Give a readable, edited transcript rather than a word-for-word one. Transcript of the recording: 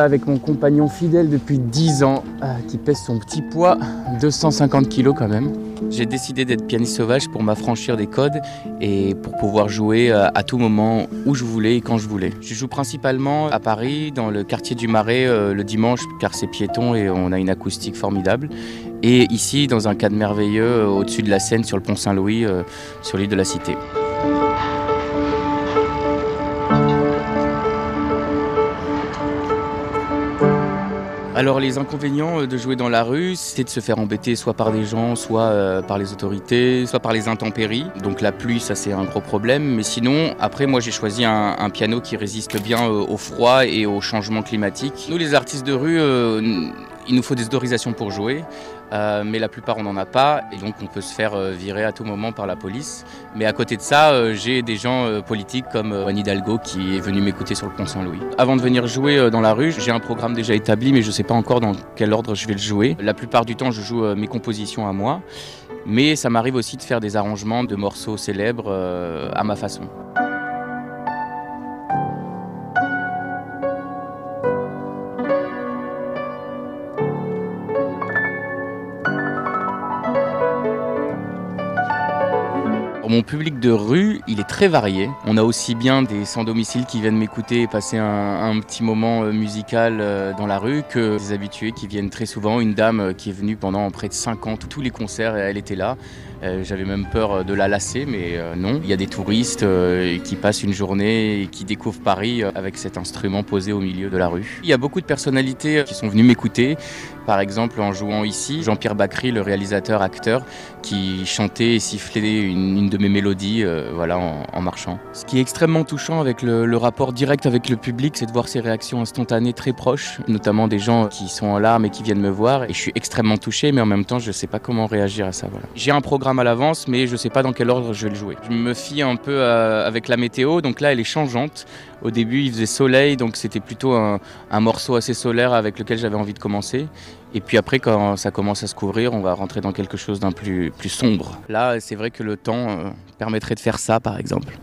avec mon compagnon fidèle depuis 10 ans, qui pèse son petit poids, 250 kg quand même. J'ai décidé d'être pianiste sauvage pour m'affranchir des codes et pour pouvoir jouer à tout moment, où je voulais et quand je voulais. Je joue principalement à Paris, dans le quartier du Marais, le dimanche, car c'est piéton et on a une acoustique formidable. Et ici, dans un cadre merveilleux, au-dessus de la Seine, sur le pont Saint-Louis, sur l'île de la Cité. Alors les inconvénients de jouer dans la rue, c'est de se faire embêter soit par des gens, soit par les autorités, soit par les intempéries. Donc la pluie, ça c'est un gros problème. Mais sinon, après moi j'ai choisi un piano qui résiste bien au froid et au changement climatique. Nous les artistes de rue, il nous faut des autorisations pour jouer. Mais la plupart on n'en a pas et donc on peut se faire virer à tout moment par la police. Mais à côté de ça, j'ai des gens politiques comme Anne Hidalgo qui est venu m'écouter sur le pont Saint-Louis. Avant de venir jouer dans la rue, j'ai un programme déjà établi mais je ne sais pas encore dans quel ordre je vais le jouer. La plupart du temps je joue mes compositions à moi, mais ça m'arrive aussi de faire des arrangements de morceaux célèbres à ma façon. Mon public de rue, il est très varié. On a aussi bien des sans-domicile qui viennent m'écouter et passer un petit moment musical dans la rue que des habitués qui viennent très souvent. Une dame qui est venue pendant près de 5 ans, tous les concerts, elle était là. J'avais même peur de la lasser, mais non. Il y a des touristes qui passent une journée et qui découvrent Paris avec cet instrument posé au milieu de la rue. Il y a beaucoup de personnalités qui sont venues m'écouter. Par exemple, en jouant ici, Jean-Pierre Bacry, le réalisateur, acteur, qui chantait et sifflait une de mes mélodies voilà, en marchant. Ce qui est extrêmement touchant avec le rapport direct avec le public, c'est de voir ces réactions instantanées très proches, notamment des gens qui sont en larmes et qui viennent me voir. Et je suis extrêmement touché, mais en même temps, je ne sais pas comment réagir à ça. Voilà. J'ai un programme à l'avance, mais je ne sais pas dans quel ordre je vais le jouer. Je me fie un peu avec la météo, donc là, elle est changeante. Au début, il faisait soleil, donc c'était plutôt un morceau assez solaire avec lequel j'avais envie de commencer. Et puis après, quand ça commence à se couvrir, on va rentrer dans quelque chose d'un plus sombre. Là, c'est vrai que le temps permettrait de faire ça, par exemple.